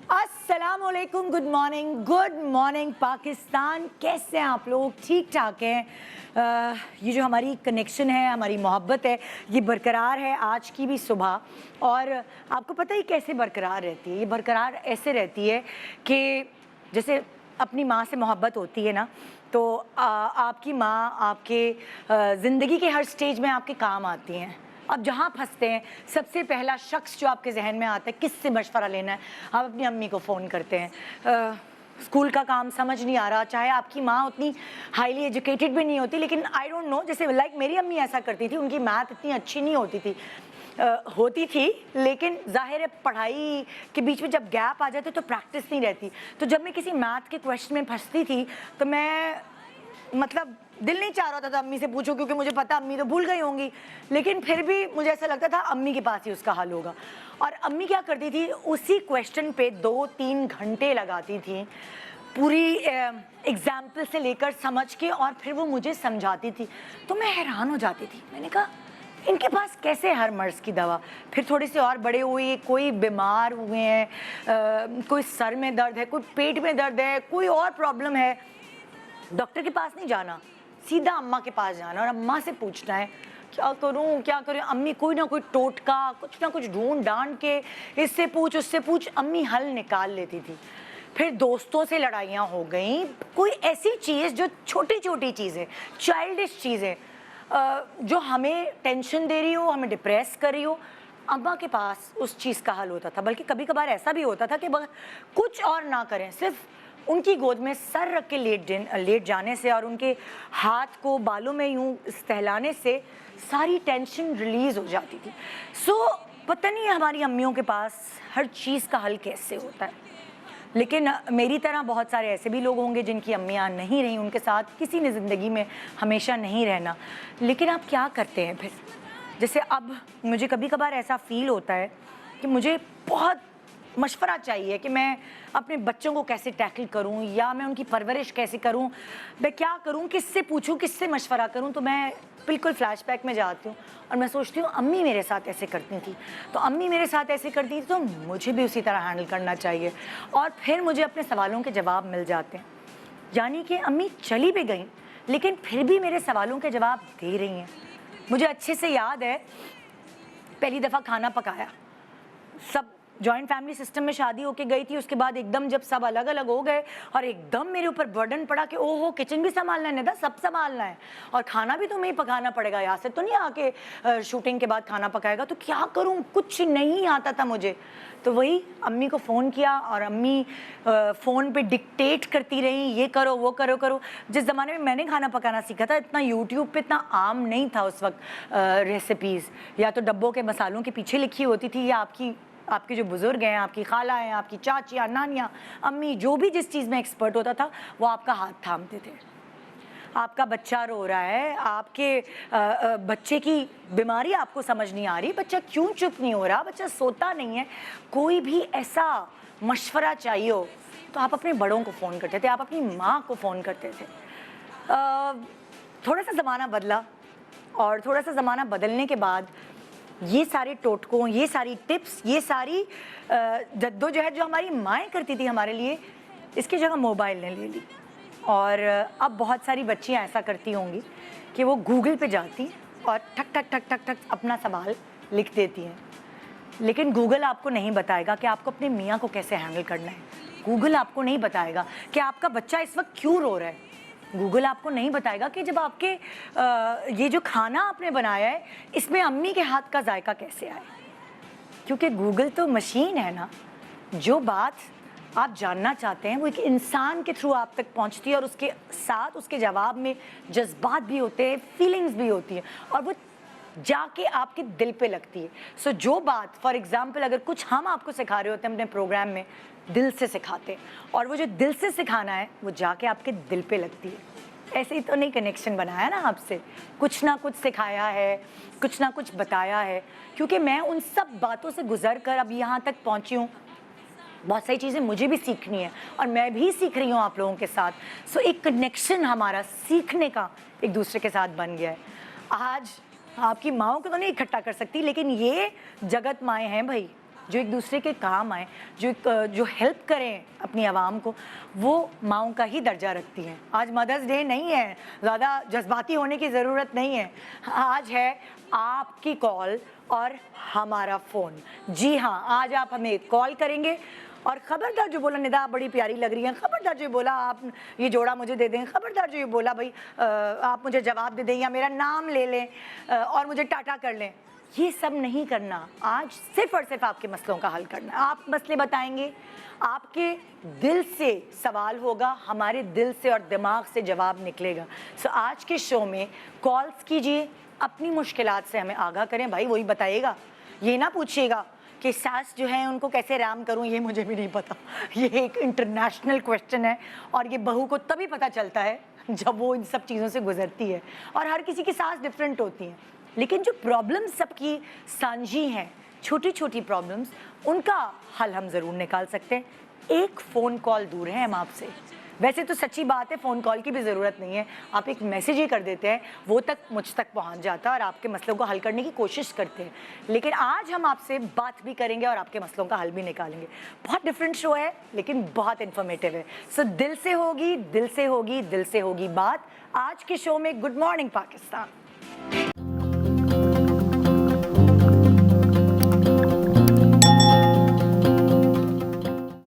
अस्सलाम वालेकुम, good morning Pakistan. कैसे हैं आप लोग? ठीक ठाक हैं। ये जो हमारी कनेक्शन है, हमारी मोहब्बत है, ये बरकरार है आज की भी सुबह। और आपको पता ही कैसे बरकरार रहती है? ये बरकरार ऐसे रहती है कि जैसे अपनी माँ से मोहब्बत होती है ना, तो आपकी माँ आपके ज़िंदगी के हर स्टेज में आपके काम आती हैं। अब जहाँ फंसते हैं, सबसे पहला शख्स जो आपके जहन में आता है, किससे मशवरा लेना है, आप अपनी अम्मी को फ़ोन करते हैं। स्कूल का काम समझ नहीं आ रहा, चाहे आपकी माँ उतनी हाईली एजुकेटेड भी नहीं होती, लेकिन आई डोंट नो, जैसे लाइक मेरी अम्मी ऐसा करती थी, उनकी मैथ इतनी अच्छी नहीं होती थी, होती थी, लेकिन ज़ाहिर है पढ़ाई के बीच में जब गैप आ जाते तो प्रैक्टिस नहीं रहती। तो जब मैं किसी मैथ के क्वेश्चन में फंसती थी तो मैं मतलब दिल नहीं चाह रहा था अम्मी से पूछूं, क्योंकि मुझे पता अम्मी तो भूल गई होंगी, लेकिन फिर भी मुझे ऐसा लगता था अम्मी के पास ही उसका हल होगा। और अम्मी क्या करती थी, उसी क्वेश्चन पे 2-3 घंटे लगाती थी, पूरी एग्जाम्पल से लेकर समझ के, और फिर वो मुझे समझाती थी। तो मैं हैरान हो जाती थी, मैंने कहा इनके पास कैसे हर मर्ज़ की दवा। फिर थोड़े से और बड़े हुए, कोई बीमार हुए हैं, कोई सर में दर्द है, कोई पेट में दर्द है, कोई और प्रॉब्लम है, डॉक्टर के पास नहीं जाना, सीधा अम्मा के पास जाना और अम्मा से पूछना है क्या करूं क्या करूं। अम्मी कोई ना कोई टोटका, कुछ ना कुछ ढूंढ डांड के, इससे पूछ उससे पूछ, अम्मी हल निकाल लेती थी। फिर दोस्तों से लड़ाइयाँ हो गई, कोई ऐसी चीज़ जो छोटी छोटी चीज़ें, चाइल्डिश चीज़ें, जो हमें टेंशन दे रही हो, हमें डिप्रेस कर रही हो, अम्मा के पास उस चीज़ का हल होता था। बल्कि कभी कभार ऐसा भी होता था कि कुछ और ना करें, सिर्फ उनकी गोद में सर रख के लेट जाने से और उनके हाथ को बालों में यूं सहलाने से सारी टेंशन रिलीज़ हो जाती थी। पता नहीं हमारी अम्मियों के पास हर चीज़ का हल कैसे होता है। लेकिन मेरी तरह बहुत सारे ऐसे भी लोग होंगे जिनकी अम्मियाँ नहीं रहीं, उनके साथ किसी ने ज़िंदगी में हमेशा नहीं रहना। लेकिन आप क्या करते हैं फिर? जैसे अब मुझे कभी कभार ऐसा फ़ील होता है कि मुझे बहुत मशवरा चाहिए कि मैं अपने बच्चों को कैसे टैकल करूं, या मैं उनकी परवरिश कैसे करूं, मैं क्या करूं, किससे पूछूं, किससे मशवरा करूं। तो मैं बिल्कुल फ्लैशबैक में जाती हूं और मैं सोचती हूँ अम्मी मेरे साथ ऐसे करती थी, तो अम्मी मेरे साथ ऐसे करती थी, तो मुझे भी उसी तरह हैंडल करना चाहिए। और फिर मुझे अपने सवालों के जवाब मिल जाते हैं। यानी कि अम्मी चली भी गई, लेकिन फिर भी मेरे सवालों के जवाब दे रही हैं। मुझे अच्छे से याद है, पहली दफ़ा खाना पकाया, सब जॉइंट फैमिली सिस्टम में शादी होके गई थी, उसके बाद एकदम जब सब अलग अलग हो गए और एकदम मेरे ऊपर बर्डन पड़ा कि ओहो किचन भी संभालना है, निदा सब संभालना है और खाना भी तुम्हें ही पकाना पड़ेगा, यहाँ से तो नहीं आके शूटिंग के बाद खाना पकाएगा। तो क्या करूँ, कुछ नहीं आता था मुझे। तो वही अम्मी को फ़ोन किया और अम्मी फ़ोन पे डिक्टेट करती रही, ये करो वो करो करो। जिस ज़माने में मैंने खाना पकाना सीखा था, इतना यूट्यूब पे इतना आम नहीं था उस वक्त रेसिपीज़, या तो डब्बों के मसालों के पीछे लिखी होती थी, या आपके जो बुज़ुर्ग हैं, आपकी खाला हैं, आपकी चाचियाँ, नानियाँ, अम्मी, जो भी जिस चीज़ में एक्सपर्ट होता था वो आपका हाथ थामते थे। आपका बच्चा रो रहा है, आपके बच्चे की बीमारी आपको समझ नहीं आ रही, बच्चा क्यों चुप नहीं हो रहा, बच्चा सोता नहीं है, कोई भी ऐसा मशवरा चाहिए हो तो आप अपने बड़ों को फ़ोन करते थे, आप अपनी माँ को फ़ोन करते थे। थोड़ा सा ज़माना बदला, और थोड़ा सा ज़माना बदलने के बाद ये सारे टोटकों, ये सारी टिप्स, ये सारी जद्दोजहद जो हमारी माएँ करती थी हमारे लिए, इसकी जगह मोबाइल ने ले ली। और अब बहुत सारी बच्चियाँ ऐसा करती होंगी कि वो गूगल पे जाती हैं और ठक ठक ठक ठक ठक अपना सवाल लिख देती हैं। लेकिन गूगल आपको नहीं बताएगा कि आपको अपने मियाँ को कैसे हैंडल करना है। गूगल आपको नहीं बताएगा कि आपका बच्चा इस वक्त क्यों रो रहा है। गूगल आपको नहीं बताएगा कि जब आपके ये जो खाना आपने बनाया है, इसमें अम्मी के हाथ का जायका कैसे आए। क्योंकि गूगल तो मशीन है ना, जो बात आप जानना चाहते हैं वो एक इंसान के थ्रू आप तक पहुंचती है, और उसके साथ उसके जवाब में जज्बात भी होते हैं, फीलिंग्स भी होती हैं, और वो जाके आपके दिल पे लगती है। जो बात, फॉर एग्जाम्पल, अगर कुछ हम आपको सिखा रहे होते हैं अपने प्रोग्राम में, दिल से सिखाते हैं, और वो जो दिल से सिखाना है वो जाके आपके दिल पे लगती है। ऐसे ही तो नहीं कनेक्शन बनाया ना आपसे, कुछ ना कुछ सिखाया है, कुछ ना कुछ बताया है। क्योंकि मैं उन सब बातों से गुजर कर अब यहाँ तक पहुँची हूँ। बहुत सारी चीज़ें मुझे भी सीखनी है और मैं भी सीख रही हूँ आप लोगों के साथ। एक कनेक्शन हमारा सीखने का एक दूसरे के साथ बन गया है। आज आपकी माँओं को तो नहीं इकट्ठा कर सकती, लेकिन ये जगत माएँ हैं भाई, जो एक दूसरे के काम आए, जो हेल्प करें अपनी आवाम को, वो माँओं का ही दर्जा रखती हैं। आज मदर्स डे नहीं है, ज़्यादा जज्बाती होने की ज़रूरत नहीं है। आज है आपकी कॉल और हमारा फ़ोन। जी हाँ, आज आप हमें कॉल करेंगे और खबरदार जो बोला निदा आप बड़ी प्यारी लग रही हैं, खबरदार जो बोला आप ये जोड़ा मुझे दे दें, खबरदार जो ये बोला भाई आप मुझे जवाब दे दें या मेरा नाम ले लें और मुझे टाटा कर लें, ये सब नहीं करना। आज सिर्फ और सिर्फ आपके मसलों का हल करना है। आप मसले बताएंगे, आपके दिल से सवाल होगा, हमारे दिल से और दिमाग से जवाब निकलेगा। सो आज के शो में कॉल्स कीजिए, अपनी मुश्किलात से हमें आगाह करें, भाई वही बताइएगा। ये ना पूछिएगा कि सास जो है उनको कैसे राम करूं, ये मुझे भी नहीं पता। ये एक इंटरनेशनल क्वेश्चन है और ये बहू को तभी पता चलता है जब वो इन सब चीज़ों से गुजरती है। और हर किसी की सास डिफरेंट होती हैं, लेकिन जो प्रॉब्लम्स सबकी साझी हैं, छोटी छोटी प्रॉब्लम्स, उनका हल हम ज़रूर निकाल सकते हैं। एक फ़ोन कॉल दूर है हम आपसे। वैसे तो सच्ची बात है, फ़ोन कॉल की भी ज़रूरत नहीं है, आप एक मैसेज ही कर देते हैं, वो तक मुझ तक पहुंच जाता है और आपके मसलों को हल करने की कोशिश करते हैं। लेकिन आज हम आपसे बात भी करेंगे और आपके मसलों का हल भी निकालेंगे। बहुत डिफरेंट शो है लेकिन बहुत इन्फॉर्मेटिव है। सो दिल से होगी, दिल से होगी, दिल से होगी बात आज के शो में। Good morning Pakistan.